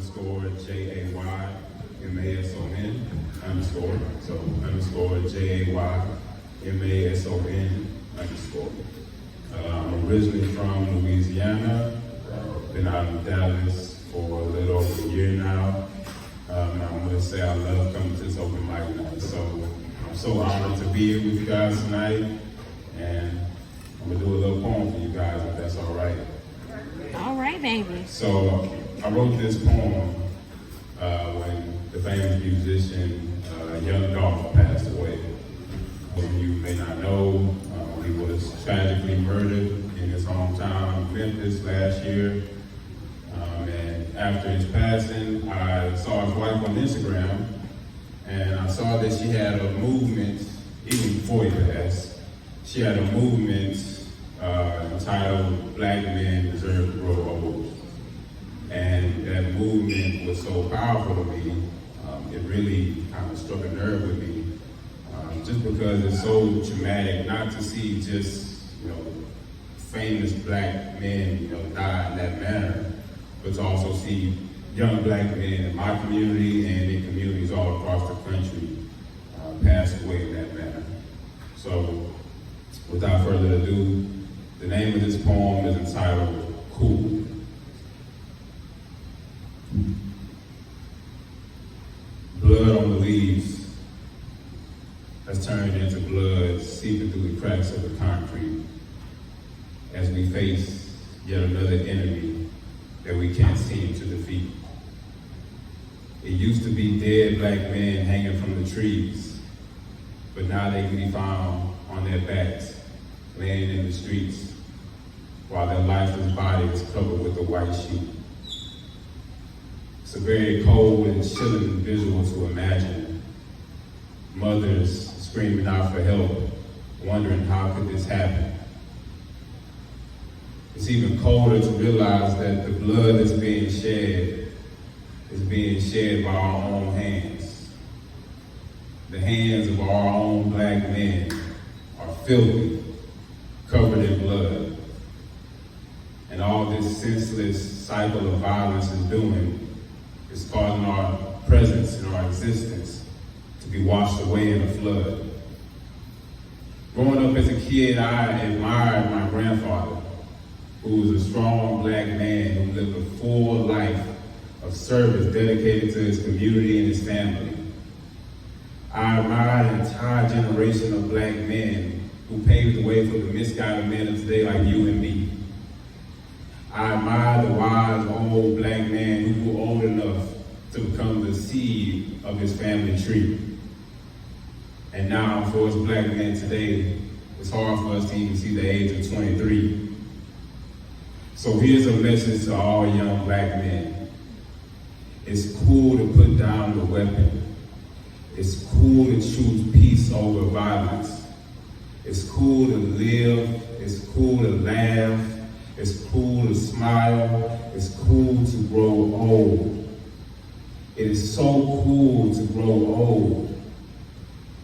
underscore JAYMASON underscore. So underscore JAYMASON underscore. I'm originally from Louisiana. Been out in Dallas for a little over a year now. And I want to say I love coming to this open mic night. So I'm so honored to be here with you guys tonight. And I'm gonna do a little poem for you guys, if that's all right. All right, baby. So I wrote this poem when the famous musician Young Dolph passed away. Some of you may not know, he was tragically murdered in his hometown of Memphis last year. And after his passing, I saw his wife on Instagram, and I saw that she had a movement, even before he passed, she had a movement entitled Black Men Deserve to Grow Old. And that movement was so powerful to me, it really kind of struck a nerve with me, just because it's so traumatic not to see just, famous black men, die in that manner, but to also see young black men in my community and in communities all across the country pass away in that manner. So, without further ado, the name of this poem is entitled Cool. Blood on the leaves has turned into blood seeping through the cracks of the concrete as we face yet another enemy that we can't seem to defeat. It used to be dead black men hanging from the trees, but now they can be found on their backs, laying in the streets, while their lifeless body is covered with a white sheet. It's a very cold and chilling visual to imagine. Mothers screaming out for help, wondering how could this happen. It's even colder to realize that the blood that's being shed is being shed by our own hands. The hands of our own black men are filthy, covered in blood. And all this senseless cycle of violence is doing is causing our presence and our existence to be washed away in a flood. Growing up as a kid, I admired my grandfather, who was a strong black man who lived a full life of service dedicated to his community and his family. I admired an entire generation of black men who paved the way for the misguided men of today like you and me. I admire the wise old black man who grew old enough to become the seed of his family tree. And now for us black men today, it's hard for us to even see the age of 23. So here's a message to all young black men. It's cool to put down the weapon. It's cool to choose peace over violence. It's cool to live. It's cool to laugh. It's cool to smile. It's cool to grow old. It is so cool to grow old.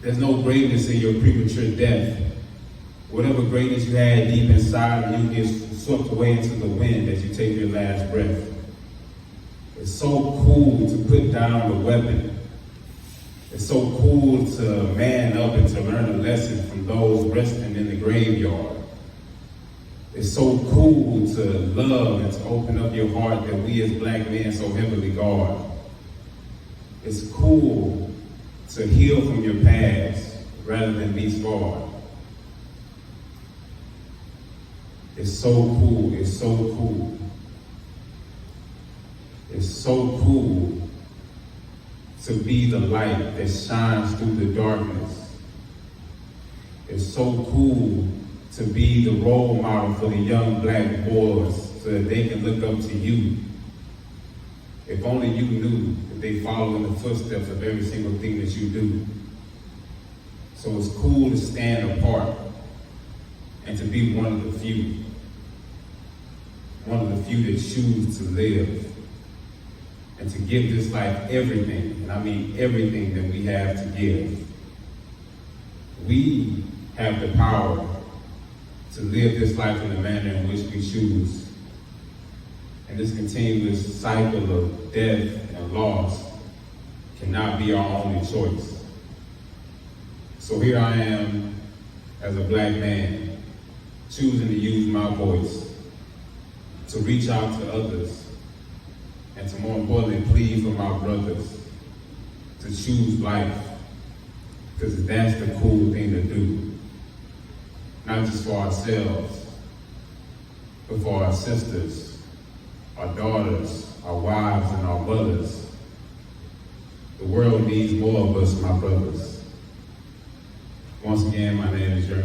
There's no greatness in your premature death. Whatever greatness you had deep inside of you gets swept away into the wind as you take your last breath. It's so cool to put down the weapon. It's so cool to man up and to learn a lesson from those resting in the graveyard. It's so cool to love and to open up your heart that we as black men so heavily guard. It's cool to heal from your past rather than be scarred. It's so cool, it's so cool. It's so cool to be the light that shines through the darkness. It's so cool to be the role model for the young black boys so that they can look up to you. If only you knew that they follow in the footsteps of every single thing that you do. So it's cool to stand apart and to be one of the few. One of the few that choose to live and to give this life everything, and I mean everything that we have to give. We have the power to live this life in the manner in which we choose. And this continuous cycle of death and loss cannot be our only choice. So here I am as a black man, choosing to use my voice to reach out to others and to more importantly plead for my brothers to choose life, because that's the cool thing to do. Not just for ourselves, but for our sisters, our daughters, our wives, and our mothers. The world needs more of us, my brothers. Once again, my name is Jeremy.